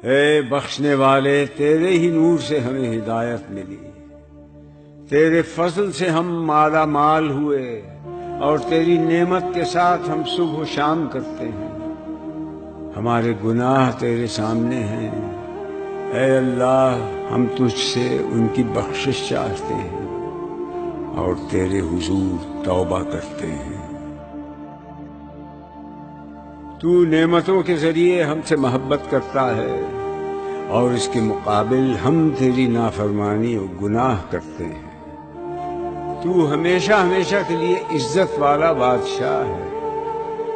اے بخشنے والے، تیرے ہی نور سے ہمیں ہدایت ملی، تیرے فضل سے ہم مالا مال ہوئے، اور تیری نعمت کے ساتھ ہم صبح و شام کرتے ہیں۔ ہمارے گناہ تیرے سامنے ہیں، اے اللہ ہم تجھ سے ان کی بخشش چاہتے ہیں اور تیرے حضور توبہ کرتے ہیں۔ تو نعمتوں کے ذریعے ہم سے محبت کرتا ہے، اور اس کے مقابل ہم تیری نافرمانی اور گناہ کرتے ہیں۔ تو ہمیشہ ہمیشہ کے لیے عزت والا بادشاہ ہے،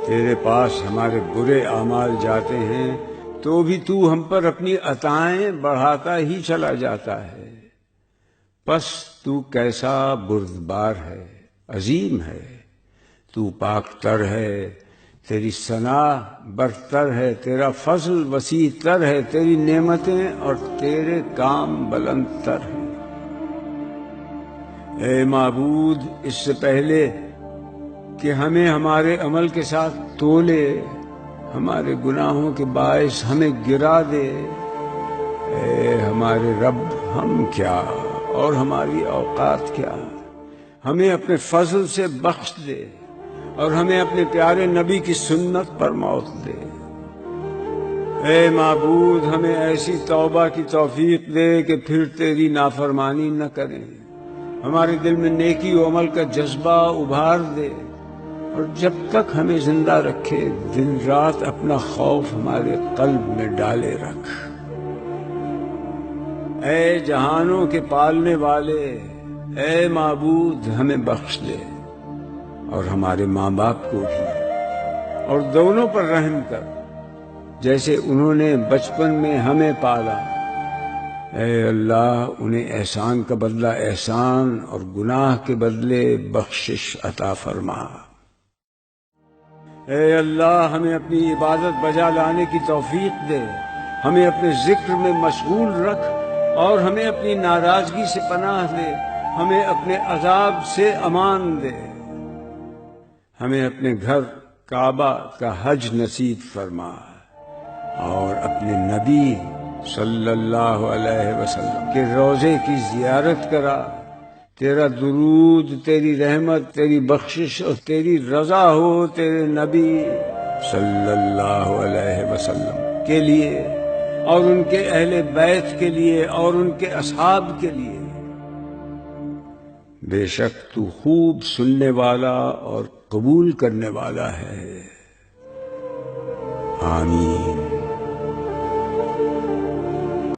تیرے پاس ہمارے برے اعمال جاتے ہیں تو بھی تو ہم پر اپنی عطائیں بڑھاتا ہی چلا جاتا ہے۔ پس تو کیسا بردبار ہے، عظیم ہے، تو پاک تر ہے، تیری ثنا برتر ہے، تیرا فضل وسیع تر ہے، تیری نعمتیں اور تیرے کام بلند تر ہیں۔ اے معبود، اس سے پہلے کہ ہمیں ہمارے عمل کے ساتھ تولے، ہمارے گناہوں کے باعث ہمیں گرا دے، اے ہمارے رب، ہم کیا اور ہماری اوقات کیا، ہمیں اپنے فضل سے بخش دے اور ہمیں اپنے پیارے نبی کی سنت پر موت دے۔ اے معبود، ہمیں ایسی توبہ کی توفیق دے کہ پھر تیری نافرمانی نہ کریں، ہمارے دل میں نیکی و عمل کا جذبہ ابھار دے، اور جب تک ہمیں زندہ رکھے دن رات اپنا خوف ہمارے قلب میں ڈالے رکھ۔ اے جہانوں کے پالنے والے، اے معبود ہمیں بخش دے اور ہمارے ماں باپ کو بھی، اور دونوں پر رحم کر جیسے انہوں نے بچپن میں ہمیں پالا۔ اے اللہ، انہیں احسان کا بدلہ احسان اور گناہ کے بدلے بخشش عطا فرما۔ اے اللہ، ہمیں اپنی عبادت بجا لانے کی توفیق دے، ہمیں اپنے ذکر میں مشغول رکھ اور ہمیں اپنی ناراضگی سے پناہ دے، ہمیں اپنے عذاب سے امان دے، ہمیں اپنے گھر کعبہ کا حج نصیب فرما، اور اپنے نبی صلی اللہ علیہ وسلم کے روضے کی زیارت کرا۔ تیرا درود، تیری رحمت، تیری بخشش اور تیری رضا ہو تیرے نبی صلی اللہ علیہ وسلم کے لیے اور ان کے اہل بیت کے لیے اور ان کے اصحاب کے لیے۔ بے شک تو خوب سننے والا اور قبول کرنے والا ہے۔ آمین۔